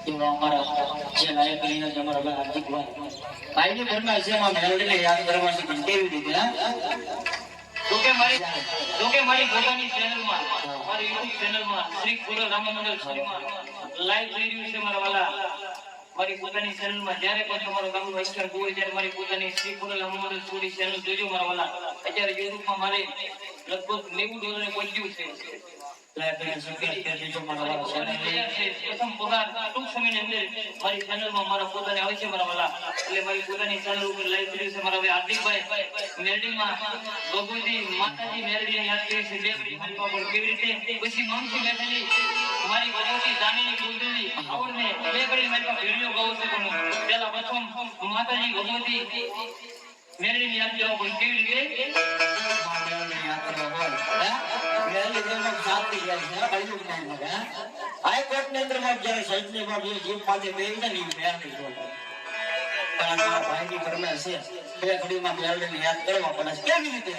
એવા અમારા જે લાયક કરીને અમારા હાર્દિક ભાઈની ઘરના છે એમાં મેળવીને યાદ કરવાની પણ કેવી રીતે જોકે મારી પોતાની ચેનલમાં મારી YouTube ચેનલમાં શ્રી પુર રામમંડળ શરીમાં લાઈવ થઈ રહ્યું છે મારા વાલા મારી પોતાની ચેનલમાં જ્યારે પણ તમારો ગામનો અક્ષર હોય ત્યારે મારી પોતાની શ્રી પુર રામમંડળ સ્ટોરી ચેનલ જોજો મારા વાલા અત્યારે યુટ્યુબમાં મારે લગભગ $90 પહોંચ્યું છે પ્રથમ પગાર ટૂંક સમયની અંદર મારી ચેનલમાં મારા પોતાને આવે છે મારા વાલા એટલે મારી પોતાની ચેનલ ઉપર લાઈવ કર્યું છે મારા હાર્દિકભાઈ મેરડીમાં ભગવતી માતાજી મેરડીને યાદ કરી છે દેવડી મારી બાપડ કેવી રીતે પછી મમસી બેઠેલી મારી ભગવતી જાનીની કુંડલી આવડને બે કરી મારી પાસે વિડિયો ગાઉ છે પણ પહેલા પ્રથમ માતાજી ભગવતી મેરડીને યાદ કરવા પણ કેવી રીતે હાઈકોર્ટ ની અંદર જયારે સજને જીવ પાસે બેસી ને ભાઈની ઘરમાં છે બે ઘડીમાં મેળવીને યાદ કરવા પડે કેવી રીતે